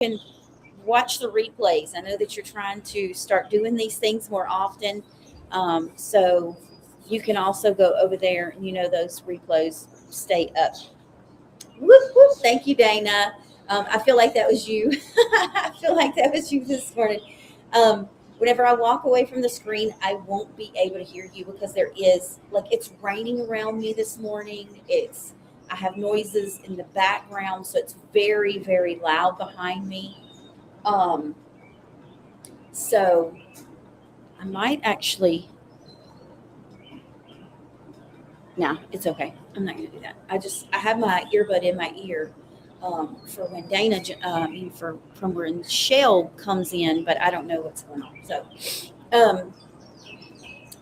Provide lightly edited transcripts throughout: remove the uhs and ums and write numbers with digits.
can watch the replays. I know that you're trying to start doing these things more often. So you can also go over there and those replays stay up. Whoop, whoop. Thank you, Dana. I feel like that was you. I feel like that was you this morning. Whenever I walk away from the screen, I won't be able to hear you because there is it's raining around me this morning. I have noises in the background, so it's very, very loud behind me. Um, so I might actually. No, it's okay. I'm not going to do that. I have my earbud in my ear for when from when Shell comes in, but I don't know what's going on. So um,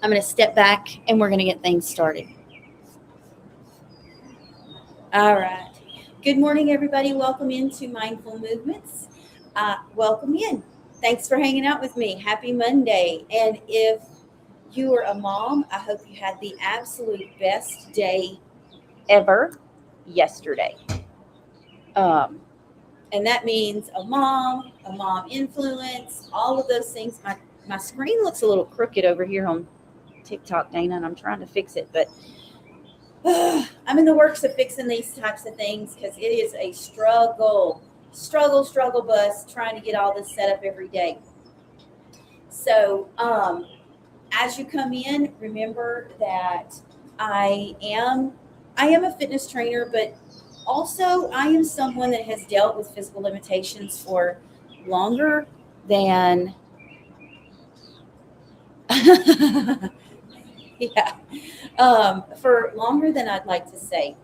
I'm going to step back and we're going to get things started. All right. Good morning, everybody. Welcome into Mindful Movements. Welcome in. Thanks for hanging out with me. Happy Monday. And if you are a mom, I hope you had the absolute best day ever yesterday. And that means a mom influence, all of those things. My screen looks a little crooked over here on TikTok, Dana, and I'm trying to fix it. But I'm in the works of fixing these types of things because it is a struggle bus trying to get all this set up every day. So, as you come in, remember that I am a fitness trainer, but also I am someone that has dealt with physical limitations for longer than for longer than I'd like to say.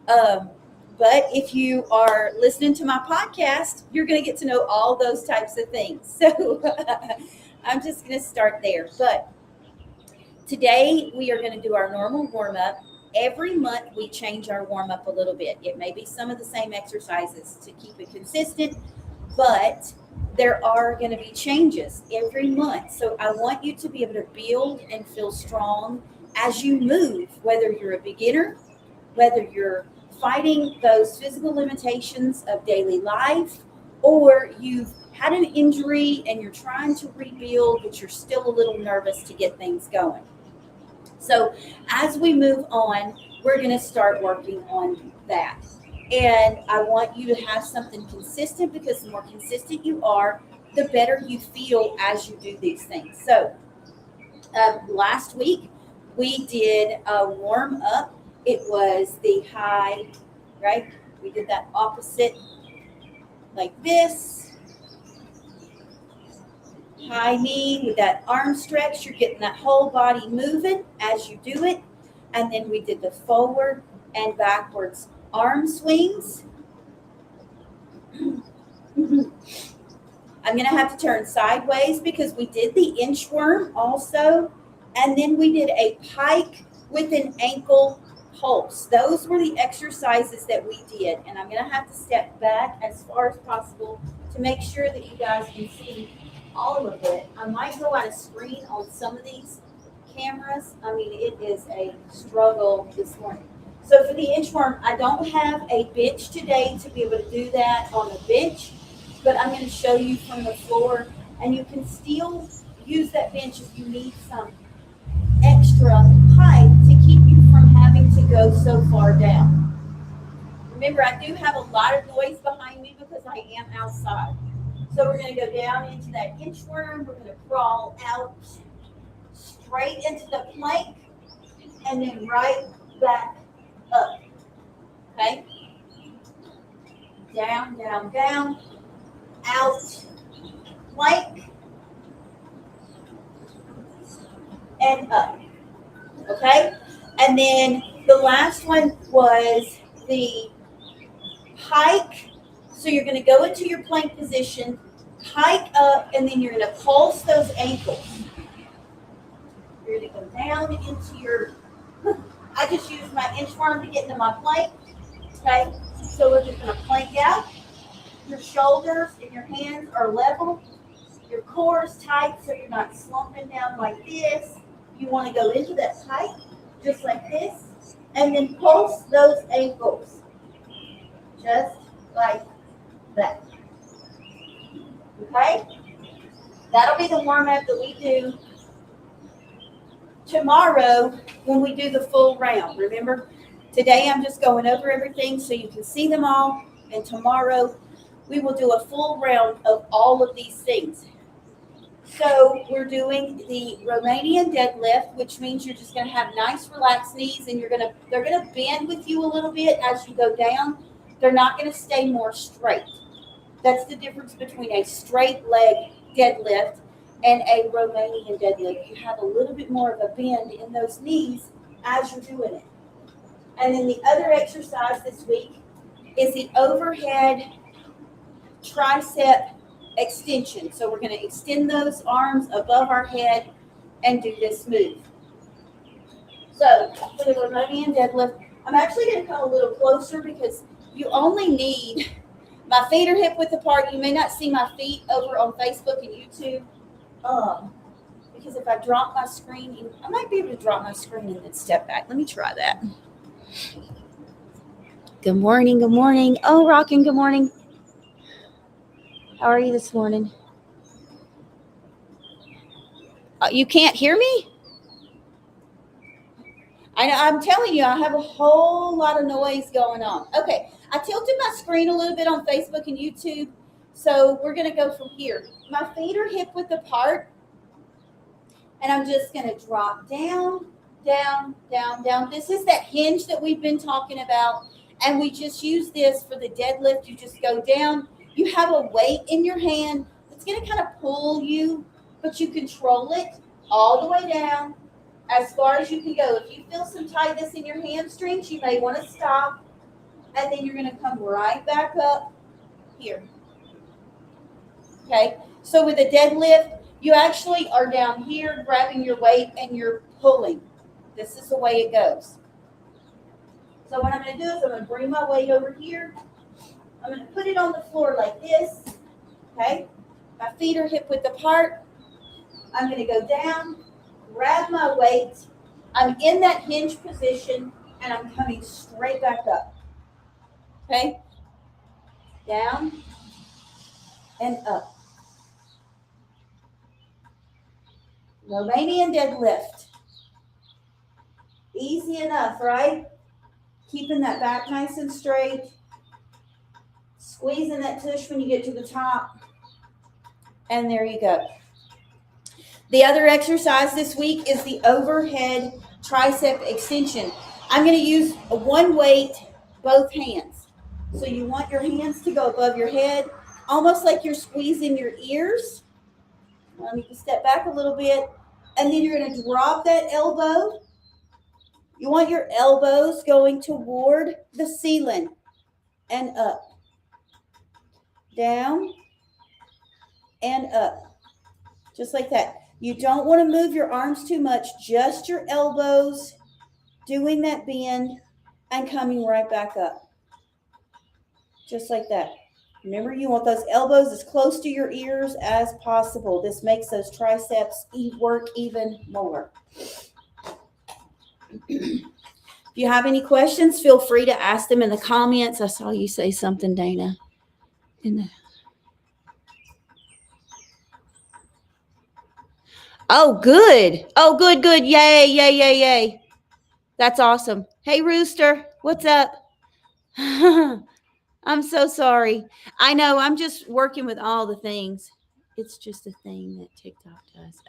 But if you are listening to my podcast, you're going to get to know all those types of things. So I'm just going to start there. But today, we are going to do our normal warm-up. Every month, we change our warm-up a little bit. It may be some of the same exercises to keep it consistent, but there are going to be changes every month. So I want you to be able to build and feel strong as you move, whether you're a beginner, whether you're fighting those physical limitations of daily life, or you've had an injury and you're trying to rebuild, but you're still a little nervous to get things going. So as we move on, we're going to start working on that. And I want you to have something consistent because the more consistent you are, the better you feel as you do these things. So last week, we did a warm up. It was the high, right? We did that opposite like this. High knee with that arm stretch. You're getting that whole body moving as you do it. And then we did the forward and backwards arm swings. I'm going to have to turn sideways because we did the inchworm also. And then we did a pike with an ankle pulse. Those were the exercises that we did. And I'm going to have to step back as far as possible to make sure that you guys can see all of it. I might go out of screen on some of these cameras. I mean, it is a struggle this morning. So for the inchworm, I don't have a bench today to be able to do that on the bench, but I'm going to show you from the floor, and you can still use that bench if you need some extra height to keep you from having to go so far down. Remember, I do have a lot of noise behind me because I am outside. So we're going to go down into that inchworm. We're going to crawl out straight into the plank and then right back up. Okay? Down, down, down, out, plank, and up. Okay? And then the last one was the pike. So you're going to go into your plank position, hike up, and then you're going to pulse those ankles. You're going to go down into your, I just used my inchworm to get into my plank. Okay, so we're just going to plank out. Your shoulders and your hands are level. Your core is tight so you're not slumping down like this. You want to go into that pike, just like this, and then pulse those ankles. Just like that. Okay? That'll be the warm-up that we do tomorrow when we do the full round. Remember, today I'm just going over everything so you can see them all. And tomorrow we will do a full round of all of these things. So we're doing the Romanian deadlift, which means you're just going to have nice relaxed knees, and they're going to bend with you a little bit as you go down. They're not going to stay more straight. That's the difference between a straight leg deadlift and a Romanian deadlift. You have a little bit more of a bend in those knees as you're doing it. And then the other exercise this week is the overhead tricep extension. So we're going to extend those arms above our head and do this move. So for the Romanian deadlift, I'm actually going to come a little closer because you only need, my feet are hip width apart. You may not see my feet over on Facebook and YouTube. Because if I drop my screen, I might be able to drop my screen and then step back. Let me try that. Good morning. Good morning. Oh, Rockin', good morning. How are you this morning? You can't hear me? I'm telling you, I have a whole lot of noise going on. Okay, I tilted my screen a little bit on Facebook and YouTube, so we're going to go from here. My feet are hip width apart, and I'm just going to drop down, down, down, down. This is that hinge that we've been talking about, and we just use this for the deadlift. You just go down. You have a weight in your hand that's going to kind of pull you, but you control it all the way down as far as you can go. If you feel some tightness in your hamstrings, you may want to stop, and then you're going to come right back up here. Okay, so with a deadlift, you actually are down here grabbing your weight and you're pulling. This is the way it goes. So what I'm going to do is I'm going to bring my weight over here. I'm going to put it on the floor like this. Okay, my feet are hip width apart. I'm going to go down, grab my weight. I'm in that hinge position, and I'm coming straight back up. Okay, down and up. Romanian deadlift. Easy enough, right? Keeping that back nice and straight. Squeezing that tush when you get to the top. And there you go. The other exercise this week is the overhead tricep extension. I'm going to use one weight, both hands. So you want your hands to go above your head, almost like you're squeezing your ears. I need to step back a little bit. And then you're going to drop that elbow. You want your elbows going toward the ceiling and up. Down and up. Just like that. You don't want to move your arms too much, just your elbows doing that bend and coming right back up. Just like that. Remember, you want those elbows as close to your ears as possible. This makes those triceps work even more. If you have any questions, feel free to ask them in the comments. I saw you say something, Dana. Oh, good. Oh, good, good. Yay, yay, yay, yay. That's awesome. Hey, Rooster, what's up? I'm so sorry. I know, I'm just working with all the things. It's just a thing that TikTok does.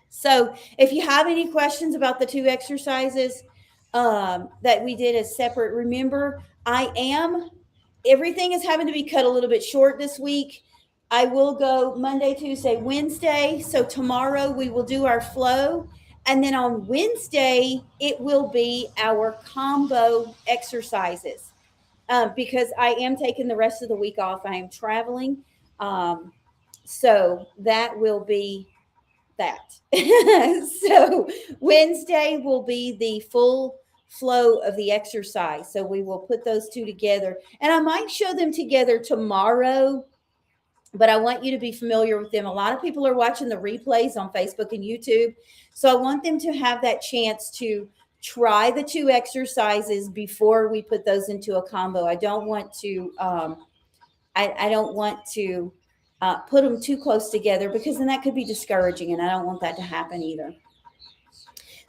So if you have any questions about the two exercises that we did as separate, remember, everything is having to be cut a little bit short this week. I will go Monday, Tuesday, Wednesday. So tomorrow we will do our flow. And then on Wednesday, it will be our combo exercises because I am taking the rest of the week off. I am traveling. So that will be that. So Wednesday will be the full flow of the exercise. So we will put those two together. And I might show them together tomorrow, but I want you to be familiar with them. A lot of people are watching the replays on Facebook and YouTube. So I want them to have that chance to try the two exercises before we put those into a combo. I don't want to I don't want to put them too close together, because then that could be discouraging, and I don't want that to happen either.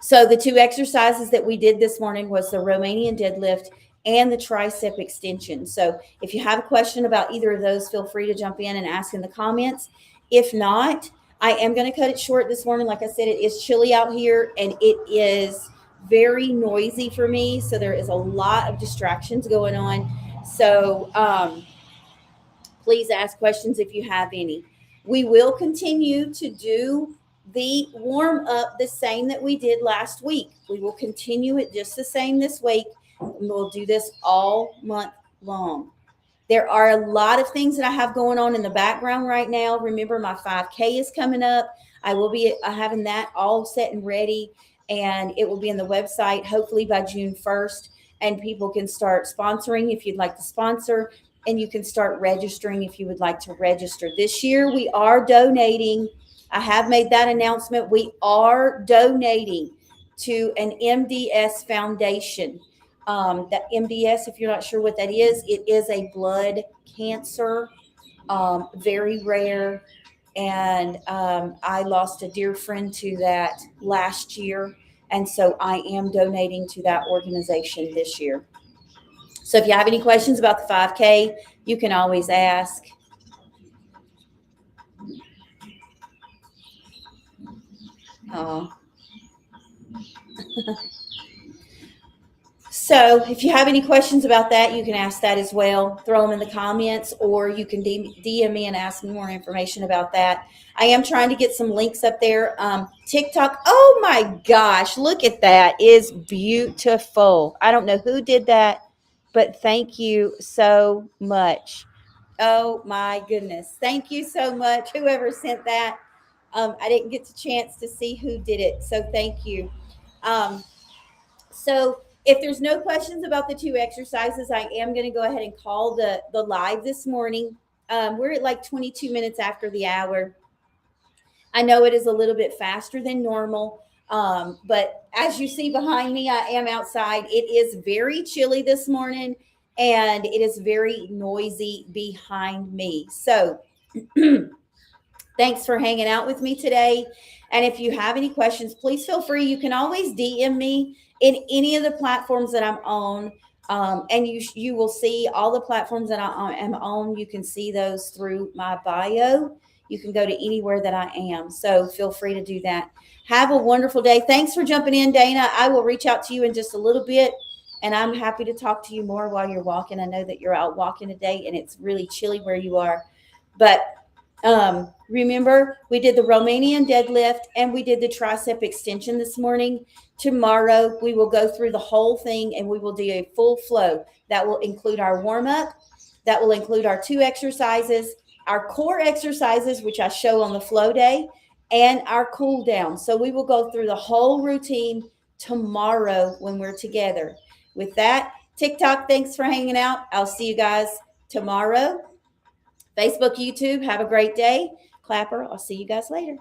So the two exercises that we did this morning was the Romanian deadlift and the tricep extension. So if you have a question about either of those, feel free to jump in and ask in the comments. If not, I am going to cut it short this morning. Like I said, it is chilly out here and it is very noisy for me. So there is a lot of distractions going on. So please ask questions if you have any. We will continue to do the warm up the same that we did last week. We will continue it just the same this week. And we'll do this all month long. There are a lot of things that I have going on in the background right now. Remember, my 5K is coming up. I will be having that all set and ready, and it will be on the website hopefully by June 1st. And people can start sponsoring if you'd like to sponsor, and you can start registering if you would like to register. This year, we are donating. I have made that announcement. We are donating to an MDS foundation. That MDS, if you're not sure what that is, it is a blood cancer, very rare. And I lost a dear friend to that last year. And so I am donating to that organization this year. So if you have any questions about the 5K, you can always ask. Oh. So if you have any questions about that, you can ask that as well. Throw them in the comments, or you can DM me and ask me more information about that. I am trying to get some links up there. TikTok. Oh my gosh, look at that. Is beautiful. I don't know who did that, but thank you so much. Oh my goodness. Thank you so much. Whoever sent that. I didn't get the chance to see who did it. So thank you. So if there's no questions about the two exercises, I am going to go ahead and call the live this morning. We're at like 22 minutes after the hour. I know it is a little bit faster than normal, but as you see behind me, I am outside. It is very chilly this morning, and it is very noisy behind me. So thanks for hanging out with me today. And if you have any questions, please feel free. You can always DM me in any of the platforms that I'm on. And you will see all the platforms that I am on. You can see those through my bio. You can go to anywhere that I am. So feel free to do that. Have a wonderful day. Thanks for jumping in, Dana. I will reach out to you in just a little bit. And I'm happy to talk to you more while you're walking. I know that you're out walking today and it's really chilly where you are. But remember, we did the Romanian deadlift and we did the tricep extension this morning. Tomorrow, we will go through the whole thing and we will do a full flow. That will include our warm up. That will include our two exercises, our core exercises, which I show on the flow day, and our cool down. So we will go through the whole routine tomorrow when we're together. With that, TikTok, thanks for hanging out. I'll see you guys tomorrow. Facebook, YouTube, have a great day. Clapper, I'll see you guys later.